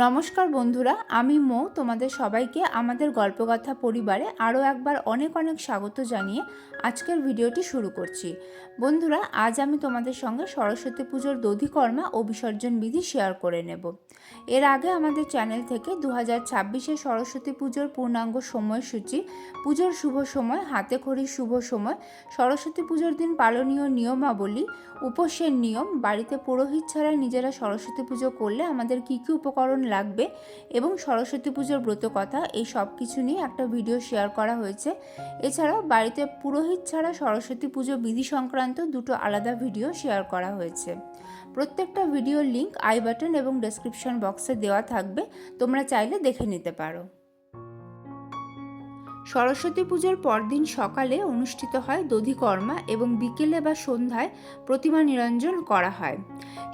নমস্কার বন্ধুরা, আমি মৌ। তোমাদের সবাইকে আমাদের গল্পগাথা পরিবারে আরও একবার অনেক অনেক স্বাগত জানিয়ে আজকের ভিডিওটি শুরু করছি। বন্ধুরা, আজ আমি তোমাদের সঙ্গে সরস্বতী পুজোর দধিকর্মা ও বিসর্জন বিধি শেয়ার করে নেব। এর আগে আমাদের চ্যানেল থেকে 2026-এ সরস্বতী পুজোর পূর্ণাঙ্গ সময়সূচি, পুজোর শুভ সময়, হাতে খড়ির শুভ সময়, সরস্বতী পুজোর দিন পালনীয় নিয়মাবলী, উপোসের নিয়ম, বাড়িতে পুরোহিত ছাড়া নিজেরা সরস্বতী পুজো করলে আমাদের কী কী উপকরণ লাগবে এবং সরস্বতী পুজোর ব্রতকথা, এই সব কিছু নিয়ে একটা ভিডিও শেয়ার করা হয়েছে। এছাড়াও বাড়িতে পুরোহিত ছাড়া সরস্বতী পুজো বিধি সংক্রান্ত দুটো আলাদা ভিডিও শেয়ার করা হয়েছে। প্রত্যেকটা ভিডিওর লিঙ্ক আই বাটন এবং ডেসক্রিপশন বক্সে দেওয়া থাকবে, তোমরা চাইলে দেখে নিতে পারো। সরস্বতী পুজোর পরদিন সকালে অনুষ্ঠিত হয় দধিকর্মা এবং বিকেলে বা সন্ধ্যায় প্রতিমা নিরঞ্জন করা হয়।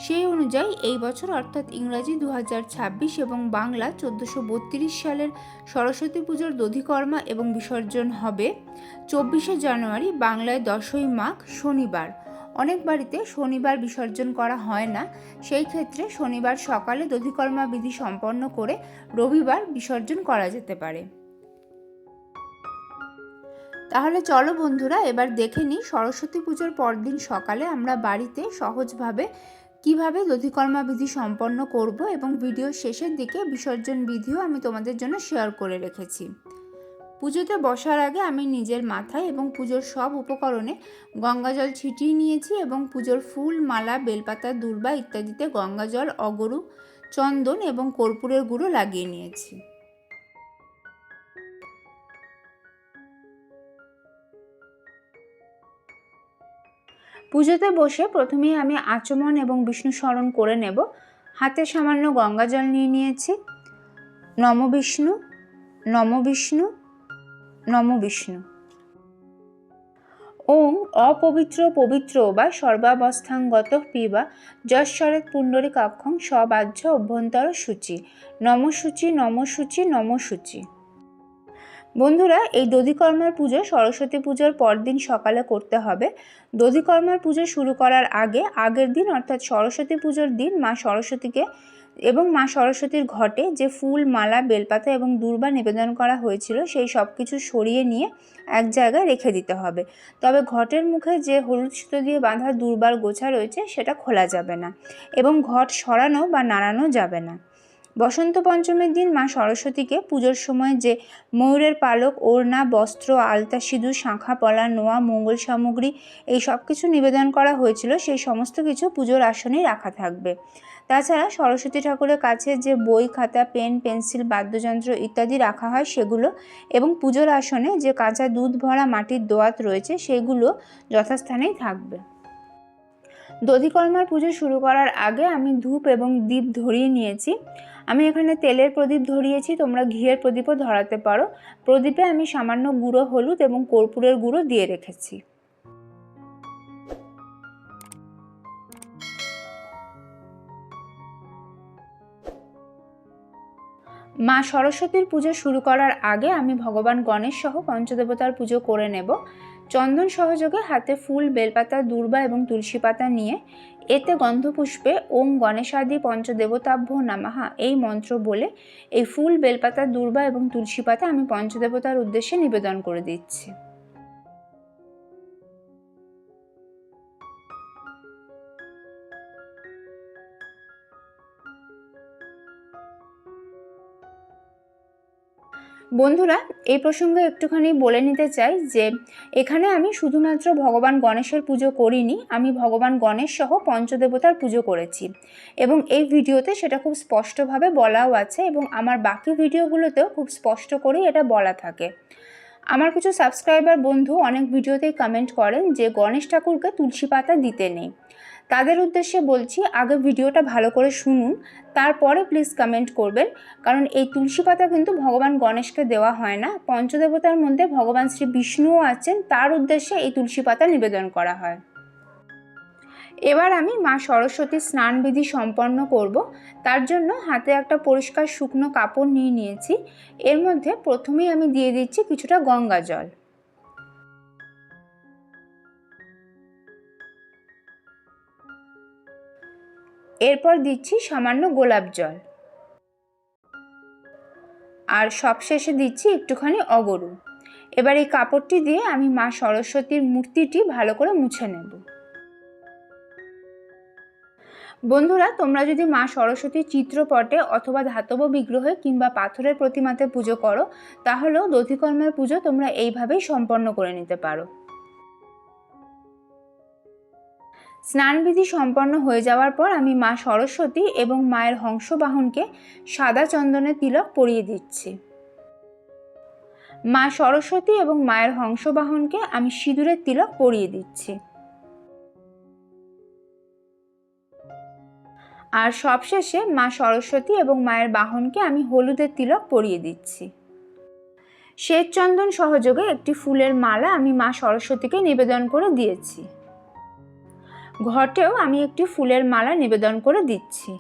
সেই অনুযায়ী এই বছর অর্থাৎ ইংরাজি 2026 এবং বাংলা 1432 সালের সরস্বতী পুজোর দধিকর্মা এবং বিসর্জন হবে 24শে জানুয়ারি, বাংলায় 10ই মাঘ, শনিবার। অনেক বাড়িতে শনিবার বিসর্জন করা হয় না, সেই ক্ষেত্রে শনিবার সকালে দধিকর্মা বিধি সম্পন্ন করে রবিবার বিসর্জন করা যেতে পারে। তাহলে চলো বন্ধুরা, এবার দেখে নিই সরস্বতী পুজোর পরদিন সকালে আমরা বাড়িতে সহজভাবে কিভাবে দধিকর্মা বিধি সম্পন্ন করব এবং ভিডিওর শেষের দিকে বিসর্জন বিধিও আমি তোমাদের জন্য শেয়ার করে রেখেছি। পুজোতে বসার আগে আমি নিজের মাথায় এবং পুজোর সব উপকরণে গঙ্গাজল ছিটিয়ে নিয়েছি এবং পুজোর ফুল, মালা, বেলপাতা, দূর্বা ইত্যাদিতে গঙ্গাজল, অগরু, চন্দন এবং কর্পূরের গুঁড়ো লাগিয়ে নিয়েছি। পুজোতে বসে প্রথমেই আমি আচমন এবং বিষ্ণু স্মরণ করে নেব। হাতে সামান্য গঙ্গাজল নিয়ে নিয়েছি। নম বিষ্ণু, নম বিষ্ণু, নম বিষ্ণু। ওং অপবিত্র পবিত্র বা সর্বাবস্থাঙ্গত পিবা যশ্বরেত পুণ্ডরীকাক্ষং সবাহ্য অভ্যন্তর সূচি, নম সূচি, নম সূচি, নম সূচি। বন্ধুরা, এই দধিকর্মার পুজো সরস্বতী পুজোর পরদিন সকালে করতে হবে। দধিকর্মার পুজো শুরু করার আগের দিন অর্থাৎ সরস্বতী পুজোর দিন মা সরস্বতীকে এবং মা সরস্বতীর ঘটে যে ফুল, মালা, বেলপাতা এবং দূর্বা নিবেদন করা হয়েছিল সেই সব কিছু সরিয়ে নিয়ে এক জায়গায় রেখে দিতে হবে। তবে ঘটের মুখে যে হলুদ সুতো দিয়ে বাঁধা দূর্বার গোছা রয়েছে সেটা খোলা যাবে না এবং ঘট সরানো বা নাড়ানো যাবে না। বসন্ত পঞ্চমীর দিন মা সরস্বতীকে পুজোর সময় যে ময়ূরের পালক, ওড়না, বস্ত্র, আলতা, সিঁদুর, শাঁখা পলা, নোয়া, মঙ্গল সামগ্রী এই সব কিছু নিবেদন করা হয়েছিল সেই সমস্ত কিছু পুজোর আসনেই রাখা থাকবে। তাছাড়া সরস্বতী ঠাকুরের কাছে যে বই, খাতা, পেন, পেন্সিল, বাদ্যযন্ত্র ইত্যাদি রাখা হয় সেগুলো এবং পুজোর আসনে যে কাঁচা দুধ ভরা মাটির দোয়াত রয়েছে সেগুলো যথাস্থানেই থাকবে। দধিকর্মার পুজো শুরু করার আগে আমি ধূপ এবং দীপ ধরিয়ে নিয়েছি। আমি এখানে তেলের প্রদীপ ধরিয়েছি, তোমরা ঘিয়ের প্রদীপও ধরাতে পারো। প্রদীপে আমি সামান্য গুঁড়ো হলুদ এবং কর্পূরের গুঁড়ো দিয়ে রেখেছি। মা সরস্বতীর পুজো শুরু করার আগে আমি ভগবান গণেশ সহ পঞ্চদেবতার পুজো করে নেব। চন্দন সহযোগে হাতে ফুল, বেলপাতা, দূর্বা এবং তুলসী পাতা নিয়ে এতে গন্ধপুষ্পে ওং গণেশাদি পঞ্চদেবতাভ্যো নমঃ এই মন্ত্র বলে এই ফুল, বেলপাতা, দূর্বা এবং তুলসী পাতা আমি পঞ্চদেবতার উদ্দেশ্যে নিবেদন করে দিচ্ছি। বন্ধুরা, এই প্রসঙ্গে একটুখানি বলে নিতে চাই যে এখানে আমি শুধুমাত্র ভগবান গণেশের পুজো করিনি, আমি ভগবান গণেশ সহ পঞ্চদেবতার পুজো করেছি এবং এই ভিডিওতে সেটা খুব স্পষ্টভাবে বলাও আছে এবং আমার বাকি ভিডিওগুলোতেও খুব স্পষ্ট করেই এটা বলা থাকে। আমার কিছু সাবস্ক্রাইবার বন্ধু অনেক ভিডিওতেই কমেন্ট করেন যে গণেশ ঠাকুরকে তুলসী পাতা দিতে নেই। তাদের উদ্দেশ্যে বলছি, আগে ভিডিওটা ভালো করে শুনুন, তারপরে প্লিজ কমেন্ট করবেন, কারণ এই তুলসী পাতা কিন্তু ভগবান গণেশকে দেওয়া হয় না। পঞ্চদেবতার মধ্যে ভগবান শ্রী বিষ্ণুও আছেন, তার উদ্দেশ্যে এই তুলসী পাতা নিবেদন করা হয়। এবার আমি মা সরস্বতীর স্নান বিধি সম্পন্ন করব। তার জন্য হাতে একটা পরিষ্কার শুকনো কাপড় নিয়ে নিয়েছি। এর মধ্যে প্রথমেই আমি দিয়ে দিচ্ছি কিছুটা গঙ্গা জল। এরপর দিচ্ছি সামান্য গোলাপ জল। আর সবশেষে দিচ্ছি একটুখানি অগরু। এবার এই কাপড়টি দিয়ে আমি মা সরস্বতীর মূর্তিটি ভালো করে মুছে নেব। বন্ধুরা, তোমরা যদি মা সরস্বতীর চিত্রপটে অথবা ধাতব বিগ্রহে কিংবা পাথরের প্রতিমাতে পুজো করো, তাহলেও দধিকর্মার পুজো তোমরা এইভাবেই সম্পন্ন করে নিতে পারো। স্নানবিধি সম্পন্ন হয়ে যাওয়ার পর আমি মা সরস্বতী এবং মায়ের হংসবাহনকে সাদা চন্দনের তিলক পরিয়ে দিচ্ছি। মা সরস্বতী এবং মায়ের হংসবাহনকে আমি সিঁদুরের তিলক পরিয়ে দিচ্ছি। আর সবশেষে মা সরস্বতী এবং মায়ের বাহনকে আমি হলুদের তিলক পরিয়ে দিচ্ছি। শ্বেত চন্দন সহযোগে একটি ফুলের মালা আমি মা সরস্বতীকে নিবেদন করে দিয়েছি। ঘটেও আমি একটি ফুলের মালা নিবেদন করে দিচ্ছি।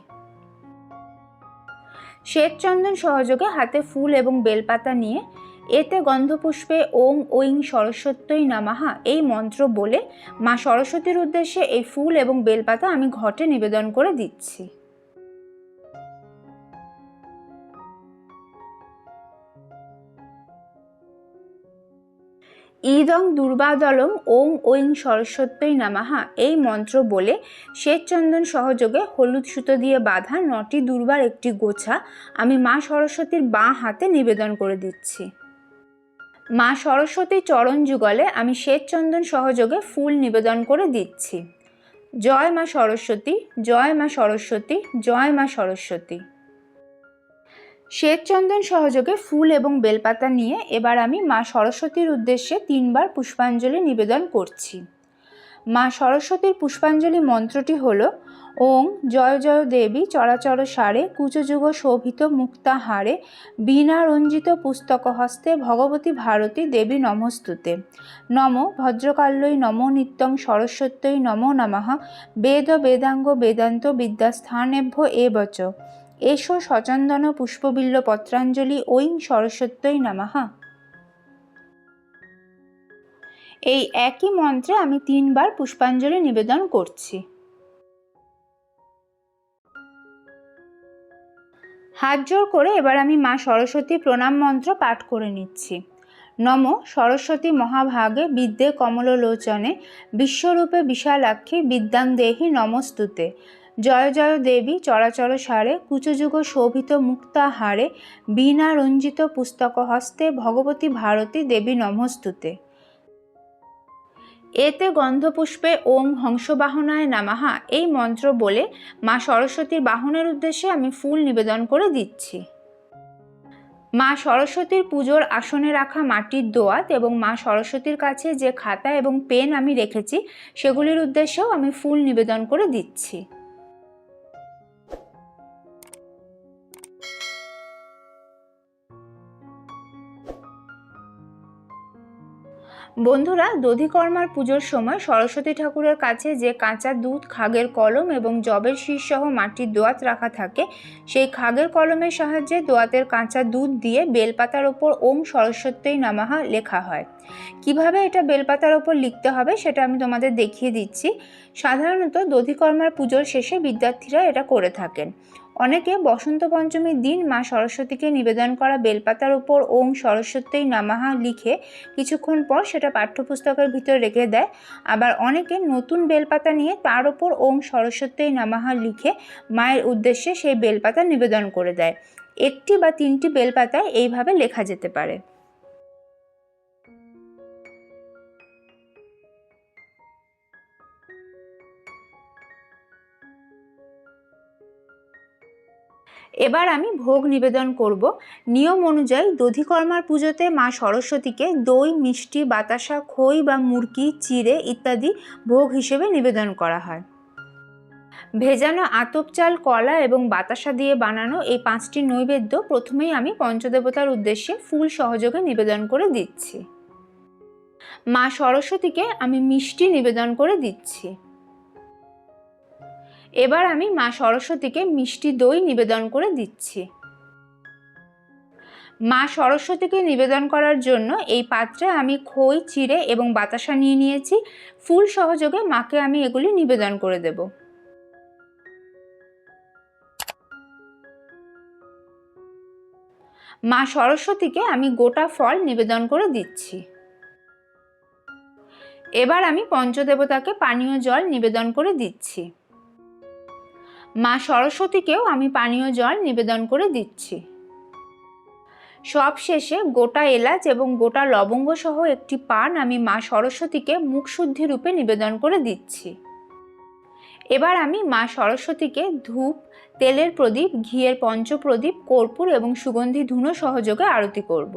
শ্বেত চন্দন সহযোগে হাতে ফুল এবং বেলপাতা নিয়ে এতে গন্ধপুষ্পে ওং ঐং সরস্বত্যই নমঃ এই মন্ত্র বলে মা সরস্বতীর উদ্দেশ্যে এই ফুল এবং বেলপাতা আমি ঘটে নিবেদন করে দিচ্ছি। ইদং দুর্বাদলং ওং ঐং সরস্বত্যই নমঃ এই মন্ত্র বলে শ্বেত চন্দন সহযোগে হলুদ সুতো দিয়ে বাঁধা 9টি দুর্বার একটি গোছা আমি মা সরস্বতীর বাঁ হাতে নিবেদন করে দিচ্ছি। মা সরস্বতীর চরণ যুগলে আমি শ্বেত চন্দন সহযোগে ফুল নিবেদন করে দিচ্ছি। জয় মা সরস্বতী, জয় মা সরস্বতী, জয় মা সরস্বতী। শ্বেত চন্দন সহযোগে ফুল এবং বেলপাতা নিয়ে এবার আমি মা সরস্বতীর উদ্দেশ্যে 3বার পুষ্পাঞ্জলি নিবেদন করছি। মা সরস্বতীর পুষ্পাঞ্জলি মন্ত্রটি হল ওং জয় জয় দেবী চরাচর সারে কুচযুগ শোভিত মুক্তাহারে বীণা রঞ্জিত পুস্তক হস্তে ভগবতী ভারতী দেবী নমস্তুতে। নম ভদ্রকাল্যই নমো নিত্যং সরস্বত্যই নমো নমঃ বেদ বেদাঙ্গ বেদান্ত বিদ্যাস্থানেভ্য এবচ এষো সচন্দন পুষ্পবিল্ল পত্রাঞ্জলি ঐং সরস্বত্যই নমঃ। এই একই মন্ত্রে আমি 3বার পুষ্পাঞ্জলি নিবেদন করছি। হাত জোড় করে এবার আমি মা সরস্বতী প্রণাম মন্ত্র পাঠ করে নিচ্ছি। নম সরস্বতী মহাভাগে বিদ্যে কমললোচনে বিশ্বরূপে বিশালাক্ষী বিদ্যাং দেহি নমস্তুতে। জয় জয় দেবী চরাচর সারে কুচযুগ শোভিত মুক্তাহারে বীণা রঞ্জিত পুস্তক হস্তে ভগবতী ভারতী দেবী নমস্তুতে। এতে গন্ধপুষ্পে ওং হংসবাহনায় নমঃ এই মন্ত্র বলে মা সরস্বতীর বাহনের উদ্দেশ্যে আমি ফুল নিবেদন করে দিচ্ছি। মা সরস্বতীর পুজোর আসনে রাখা মাটির দোয়াত এবং মা সরস্বতীর কাছে যে খাতা এবং পেন আমি রেখেছি সেগুলির উদ্দেশ্যেও আমি ফুল নিবেদন করে দিচ্ছি। বন্ধুরা, দধিকর্মার পুজোর সময় সরস্বতী ঠাকুরের কাছে যে কাঁচা দুধ, খাগের কলম এবং জবের শীষ সহ মাটির দোয়াত রাখা থাকে, সেই খাগের কলমের সাহায্যে দোয়াতের কাঁচা দুধ দিয়ে বেলপাতার ওপর ওং সরস্বত্যই নমঃ লেখা হয়। কিভাবে এটা বেলপাতার ওপর লিখতে হবে সেটা আমি তোমাদের দেখিয়ে দিচ্ছি। সাধারণত দধিকর্মার পুজোর শেষে বিদ্যার্থীরা এটা করে থাকেন। অনেকে বসন্ত পঞ্চমীর দিন মা সরস্বতীকে নিবেদন করা বেলপাতার উপর ওং সরস্বত্যই নমঃ লিখে কিছুক্ষণ পর সেটা পাঠ্যপুস্তকের ভিতর রেখে দেয়। আবার অনেকে নতুন বেলপাতা নিয়ে তার ওপর ওং সরস্বত্যই নমঃ লিখে মায়ের উদ্দেশ্যে সেই বেলপাতা নিবেদন করে দেয়। 1টি বা 3টি বেলপাতায় এইভাবে লেখা যেতে পারে। এবার আমি ভোগ নিবেদন করব। নিয়ম অনুযায়ী দধিকর্মার পুজোতে মা সরস্বতীকে দই, মিষ্টি, বাতাসা, খই বা মুরকি, চিড়ে ইত্যাদি ভোগ হিসেবে নিবেদন করা হয়। ভেজানো আতপ চাল, কলা এবং বাতাসা দিয়ে বানানো এই 5টি নৈবেদ্য প্রথমেই আমি পঞ্চদেবতার উদ্দেশ্যে ফুল সহযোগে নিবেদন করে দিচ্ছি। মা সরস্বতীকে আমি মিষ্টি নিবেদন করে দিচ্ছি। এবার আমি মা সরস্বতীকে মিষ্টি দই নিবেদন করে দিচ্ছি। মা সরস্বতীকে নিবেদন করার জন্য এই পাত্রে আমি খই, চিড়ে এবং বাতাসা নিয়ে নিয়েছি। ফুল সহযোগে মাকে আমি এগুলি নিবেদন করে দেব। মা সরস্বতীকে আমি গোটা ফল নিবেদন করে দিচ্ছি। এবার আমি পঞ্চদেবতাকে পানীয় জল নিবেদন করে দিচ্ছি। মা সরস্বতীকেও আমি পানীয় জল নিবেদন করে দিচ্ছি। সব শেষে গোটা এলাচ এবং গোটা লবঙ্গ সহ একটি পান আমি মা সরস্বতীকে মুখশুদ্ধি রূপে নিবেদন করে দিচ্ছি। এবার আমি মা সরস্বতীকে ধূপ, তেলের প্রদীপ, ঘিয়ের পঞ্চপ্রদীপ, কর্পূর এবং সুগন্ধি ধুনো সহযোগে আরতি করব।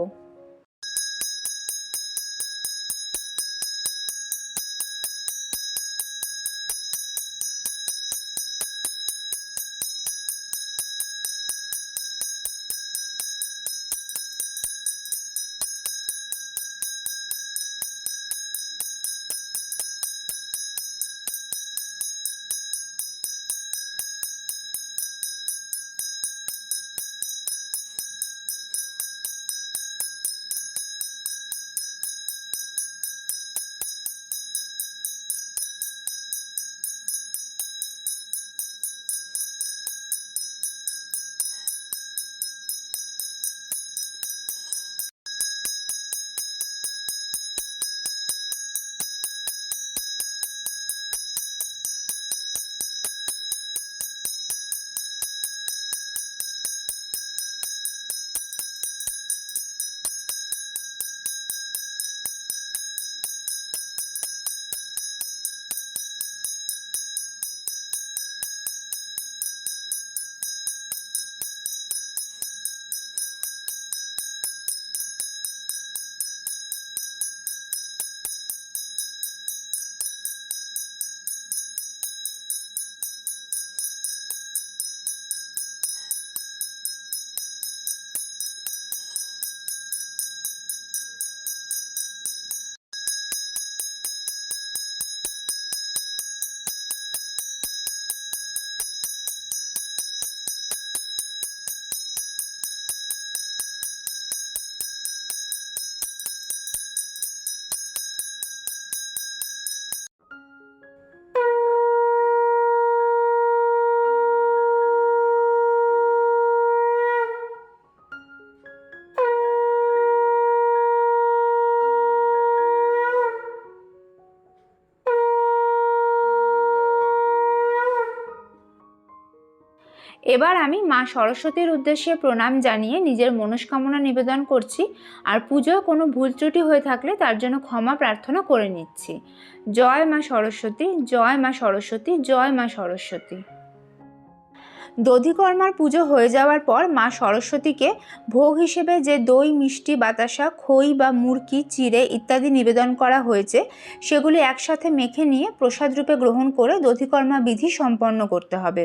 এবার আমি মা সরস্বতীর উদ্দেশ্যে প্রণাম জানিয়ে নিজের মনস্কামনা নিবেদন করছি, আর পুজোয় কোনো ভুল ত্রুটি হয়ে থাকলে তার জন্য ক্ষমা প্রার্থনা করে নিচ্ছি। জয় মা সরস্বতী, জয় মা সরস্বতী, জয় মা সরস্বতী। দধিকর্মার পুজো হয়ে যাওয়ার পর মা সরস্বতীকে ভোগ হিসেবে যে দই, মিষ্টি, বাতাসা, খই বা মুরকি, চিড়ে ইত্যাদি নিবেদন করা হয়েছে সেগুলি একসাথে মেখে নিয়ে প্রসাদ রূপে গ্রহণ করে দধিকর্মা বিধি সম্পন্ন করতে হবে।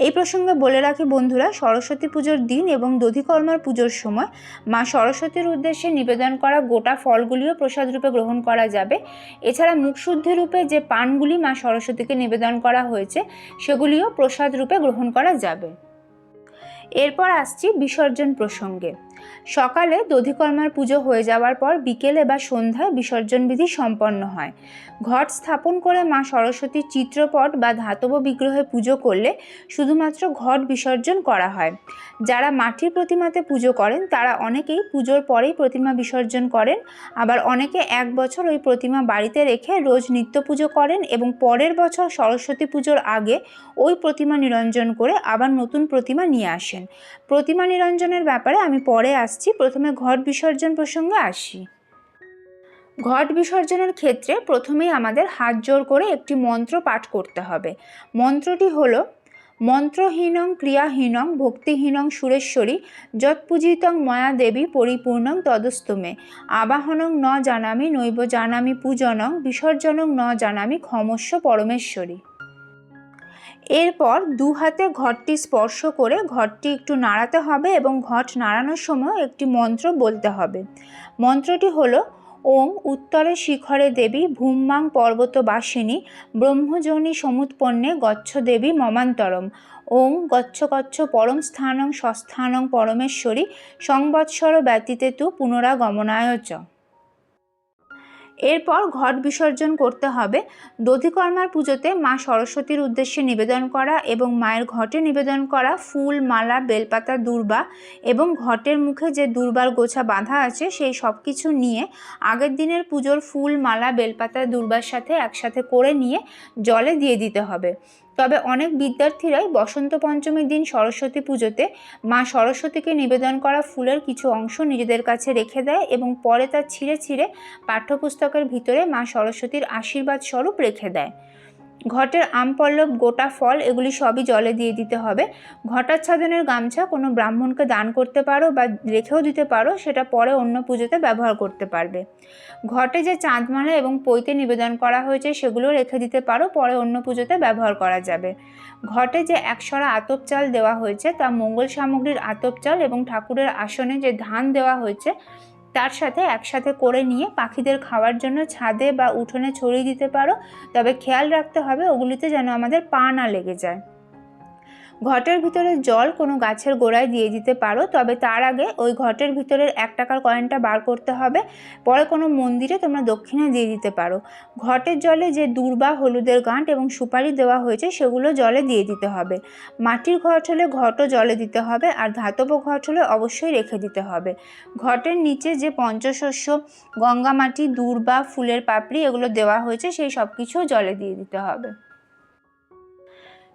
এই প্রসঙ্গে বলে রাখি বন্ধুরা, সরস্বতী পুজোর দিন এবং দধিকর্মার পুজোর সময় মা সরস্বতীর উদ্দেশ্যে নিবেদন করা গোটা ফলগুলিও প্রসাদ রূপে গ্রহণ করা যাবে। এছাড়া মুখশুদ্ধি রূপে যে পানগুলি মা সরস্বতীকে নিবেদন করা হয়েছে সেগুলিও প্রসাদ রূপে গ্রহণ করা যাবে। এরপর আসছি বিসর্জন প্রসঙ্গে। সকালে দধিকর্মার পুজো হয়ে যাওয়ার পর বিকেলে বা সন্ধ্যায় বিসর্জন বিধি সম্পন্ন হয়। ঘট স্থাপন করে মা সরস্বতীর চিত্রপট বা ধাতব বিগ্রহে পুজো করলে শুধুমাত্র ঘট বিসর্জন করা হয়। যারা মাটির প্রতিমাতে পুজো করেন তারা অনেকেই পুজোর পরেই প্রতিমা বিসর্জন করেন, আবার অনেকে এক বছর ওই প্রতিমা বাড়িতে রেখে রোজ নিত্য পুজো করেন এবং পরের বছর সরস্বতী পুজোর আগে ওই প্রতিমা নিরঞ্জন করে আবার নতুন প্রতিমা নিয়ে আসেন। প্রতিমা নিরঞ্জনের ব্যাপারে আমি পরে আসছি, প্রথমে ঘট বিসর্জন প্রসঙ্গে আসি। ঘট বিসর্জনের ক্ষেত্রে প্রথমেই আমাদের হাত জোড় করে একটি মন্ত্র পাঠ করতে হবে। মন্ত্রটি হলো: মন্ত্রহীনং ক্রিয়াহীনং ভক্তিহীনং সুরেশ্বরী যৎপূজিতং ময়া দেবী পরিপূর্ণং তদস্তমে আবাহনং ন জানামি নৈব জানামি পূজনং বিসর্জনং ন জানামি ক্ষমস্ব পরমেশ্বরী। এরপর দু হাতে ঘটটি স্পর্শ করে ঘটটি একটু নাড়াতে হবে এবং ঘট নাড়ানোর সময় একটি মন্ত্র বলতে হবে। মন্ত্রটি হলো: ওং উত্তরে শিখরে দেবী ভূম্যাং পর্বতবাসিনী ব্রহ্মযোনি সমুৎপন্নে গচ্ছ দেবী মমান্তরম ওং গচ্ছ গচ্ছ পরম স্থানং স্বস্থানং পরমেশ্বরী সংবৎসর ব্যতীতে তু পুনরাগমনায় চ। এরপর ঘট বিসর্জন করতে হবে। দধিকর্মার পুজোতে মা সরস্বতীর উদ্দেশ্যে নিবেদন করা এবং মায়ের ঘটে নিবেদন করা ফুল, মালা, বেলপাতা, দূর্বা এবং ঘটের মুখে যে দূর্বার গোছা বাঁধা আছে সেই সব কিছু নিয়ে আগের দিনের পুজোর ফুল, মালা, বেলপাতা, দূর্বার সাথে একসাথে করে নিয়ে জলে দিয়ে দিতে হবে। তবে অনেক বিদ্যার্থীরাই বসন্ত পঞ্চমীর দিন সরস্বতী পুজোতে মা সরস্বতীকে নিবেদন করা ফুলের কিছু অংশ নিজেদের কাছে রেখে দেয় এবং পরে তা ছিঁড়ে ছিঁড়ে পাঠ্যপুস্তকের ভিতরে মা সরস্বতীর আশীর্বাদ স্বরূপ রেখে দেয়। ঘটের আমপল্লব, গোটা ফল এগুলি সবই জলে দিয়ে দিতে হবে। ঘটাচ্ছাদনের গামছা কোনো ব্রাহ্মণকে দান করতে পারো বা রেখেও দিতে পারো, সেটা পরে অন্য পুজোতে ব্যবহার করতে পারবে। ঘটে যে চাঁদমালা এবং পৈতে নিবেদন করা হয়েছে সেগুলো রেখে দিতে পারো, পরে অন্য পুজোতে ব্যবহার করা যাবে। ঘটে যে একশরা আতপ চাল দেওয়া হয়েছে তা মঙ্গল সামগ্রীর আতপ চাল এবং ঠাকুরের আসনে যে ধান দেওয়া হয়েছে তার সাথে একসাথে করে নিয়ে পাখিদের খাওয়ার জন্য ছাদে বা উঠোনে ছড়িয়ে দিতে পারো। তবে খেয়াল রাখতে হবে ওগুলিতে যেন আমাদের পা না লেগে যায়। ঘটের ভিতরে জল কোনো গাছের গোড়ায় দিয়ে দিতে পারো, তবে তার আগে ওই ঘটের ভিতরের 1 টাকার কয়েনটা বার করতে হবে। পরে কোনো মন্দিরে তোমরা দক্ষিণা দিয়ে দিতে পারো। ঘটের জলে যে দূর্বা, হলুদের গাঁট এবং সুপারি দেওয়া হয়েছে সেগুলো জলে দিয়ে দিতে হবে। মাটির ঘট হলে ঘটও জলে দিতে হবে, আর ধাতব ঘট হলে অবশ্যই রেখে দিতে হবে। ঘটের নিচে যে পঞ্চশস্য, গঙ্গা মাটি, দূর্বা, ফুলের পাপড়ি এগুলো দেওয়া হয়েছে সেই সব কিছুও জলে দিয়ে দিতে হবে।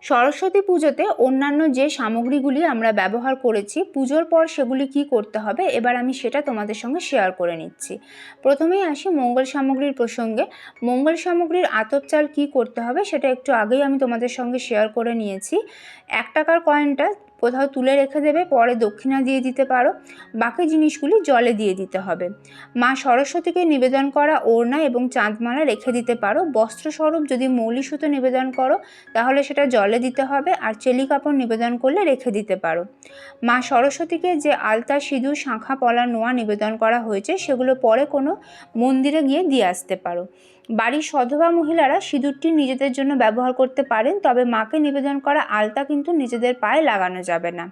সরস্বতী পুজোতে অন্যান্য যে সামগ্রীগুলি আমরা ব্যবহার করেছি পুজোর পর সেগুলি কি করতে হবে এবার আমি সেটা তোমাদের সঙ্গে শেয়ার করে নিচ্ছি। প্রথমেই আসি মঙ্গল সামগ্রীর প্রসঙ্গে। মঙ্গল সামগ্রীর আতপ চাল কী করতে হবে সেটা একটু আগেই আমি তোমাদের সঙ্গে শেয়ার করে নিয়েছি। 1 টাকার কয়েনটা কোথাও তুলে রেখে দেবে, পরে দক্ষিণা দিয়ে দিতে পারো। বাকি জিনিসগুলি জলে দিয়ে দিতে হবে। মা সরস্বতীকে নিবেদন করা ওড়না এবং চাঁদমালা রেখে দিতে পারো। বস্ত্রস্বরূপ যদি মৌলি সুতো নিবেদন করো তাহলে সেটা জলে দিতে হবে, আর চেলি কাপড় নিবেদন করলে রেখে দিতে পারো। মা সরস্বতীকে যে আলতা, সিঁদুর, শাঁখা, পলা, নোয়া নিবেদন করা হয়েছে সেগুলো পরে কোনো মন্দিরে গিয়ে দিয়ে আসতে পারো। বাড়ির সধবা মহিলারা সিঁদুরটি নিজেদের জন্য ব্যবহার করতে পারেন, তবে মাকে নিবেদন করা আলতা কিন্তু নিজেদের পায়ে লাগানো যাবে না।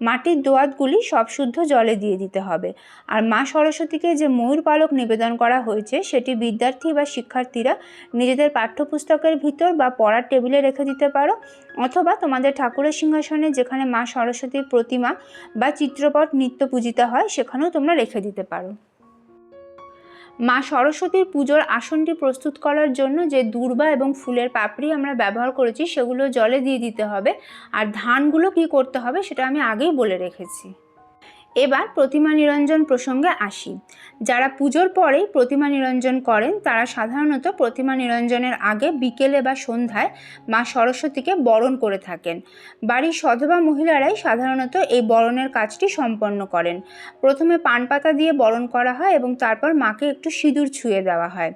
মাটির দোয়াতগুলি সব শুদ্ধ জলে দিয়ে দিতে হবে। আর মা সরস্বতীকে যে ময়ূর পালক নিবেদন করা হয়েছে সেটি বিদ্যার্থী বা শিক্ষার্থীরা নিজেদের পাঠ্যপুস্তকের ভিতর বা পড়ার টেবিলে রেখে দিতে পারো, অথবা তোমাদের ঠাকুরের সিংহাসনে যেখানে মা সরস্বতীর প্রতিমা বা চিত্রপট নিত্য পূজিতা হয় সেখানেও তোমরা রেখে দিতে পারো। মা সরস্বতীর পুজোর আসনটি প্রস্তুত করার জন্য যে দূর্বা এবং ফুলের পাপড়ি আমরা ব্যবহার করেছি সেগুলো জলে দিয়ে দিতে হবে। আর ধানগুলো কি করতে হবে সেটা আমি আগেই বলে রেখেছি। এবার প্রতিমা নিরঞ্জন প্রসঙ্গে আসি। যারা পুজোর পরেই প্রতিমা নিরঞ্জন করেন তারা সাধারণত প্রতিমা নিরঞ্জনের আগে বিকেলে বা সন্ধ্যায় মা সরস্বতীকে বরণ করে থাকেন। বাড়ির সধবা মহিলারাই সাধারণত এই বরণের কাজটি সম্পন্ন করেন। প্রথমে পান পাতা দিয়ে বরণ করা হয় এবং তারপর মাকে একটু সিঁদুর ছুঁয়ে দেওয়া হয়।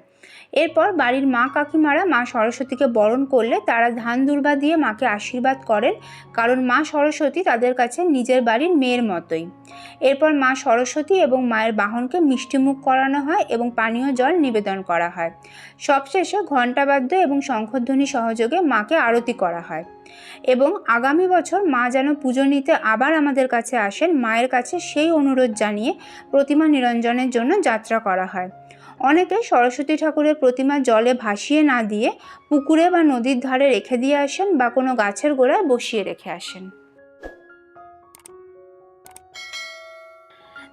এরপর বাড়ির মা কাকিমারা মা সরস্বতীকে বরণ করলে তারা ধান দূর্বা দিয়ে মাকে আশীর্বাদ করেন, কারণ মা সরস্বতী তাদের কাছে নিজের বাড়ির মেয়ের মতোই। এরপর মা সরস্বতী এবং মায়ের বাহনকে মিষ্টিমুখ করানো হয় এবং পানীয় জল নিবেদন করা হয়। সবশেষে ঘণ্টাবাদ্য এবং শঙ্খধ্বনি সহযোগে মাকে আরতি করা হয়। এবং আগামী বছর মা যেন পুজো নিতে আবার আমাদের কাছে আসেন, মায়ের কাছে সেই অনুরোধ জানিয়ে প্রতিমা নিরঞ্জনের জন্য যাত্রা করা হয়। অনেকে সরস্বতী ঠাকুরের প্রতিমা জলে ভাসিয়ে না দিয়ে পুকুরে বা নদীর ধারে রেখে দিয়ে আসেন বা কোনো গাছের গোড়ায় বসিয়ে রেখে আসেন।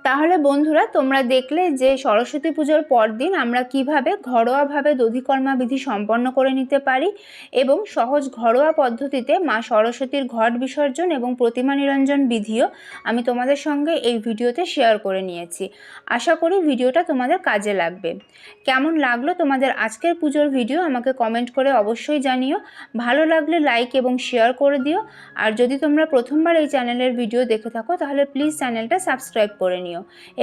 তাহলে বন্ধুরা তোমরা দেখলে যে সরস্বতী পুজোর পরদিন আমরা কিভাবে ঘরোয়াভাবে দধিকর্মা বিধি সম্পন্ন করে নিতে পারি এবং সহজ ঘরোয়া পদ্ধতিতে মা সরস্বতীর ঘট বিসর্জন এবং প্রতিমা নিরঞ্জন বিধিও আমি তোমাদের সঙ্গে এই ভিডিওতে শেয়ার করে নিয়েছি। আশা করি ভিডিওটা তোমাদের কাজে লাগবে। কেমন লাগলো তোমাদের আজকের পুজোর ভিডিও আমাকে কমেন্ট করে অবশ্যই জানিও। ভালো লাগলে লাইক এবং শেয়ার করে দিও। আর যদি তোমরা প্রথমবার এই চ্যানেলের ভিডিও দেখে থাকো তাহলে প্লিজ চ্যানেলটা সাবস্ক্রাইব করে নিও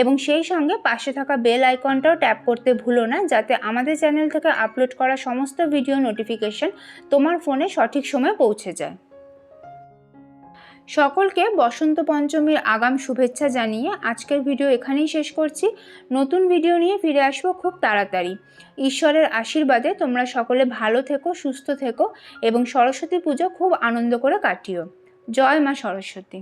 এবং সেই সঙ্গে পাশে থাকা বেল আইকনটাও ট্যাপ করতে ভুলো না, যাতে আমাদের চ্যানেল থেকে আপলোড করা সমস্ত ভিডিও নোটিফিকেশন তোমার ফোনে সঠিক সময়ে পৌঁছে যায়। সকলকে বসন্ত পঞ্চমীর আগাম শুভেচ্ছা জানিয়ে আজকের ভিডিও এখানেই শেষ করছি। নতুন ভিডিও নিয়ে ফিরে আসবো খুব তাড়াতাড়ি। ঈশ্বরের আশীর্বাদে তোমরা সকলে ভালো থেকো, সুস্থ থেকো এবং সরস্বতী পুজো খুব আনন্দ করে কাটিও। জয় মা সরস্বতী।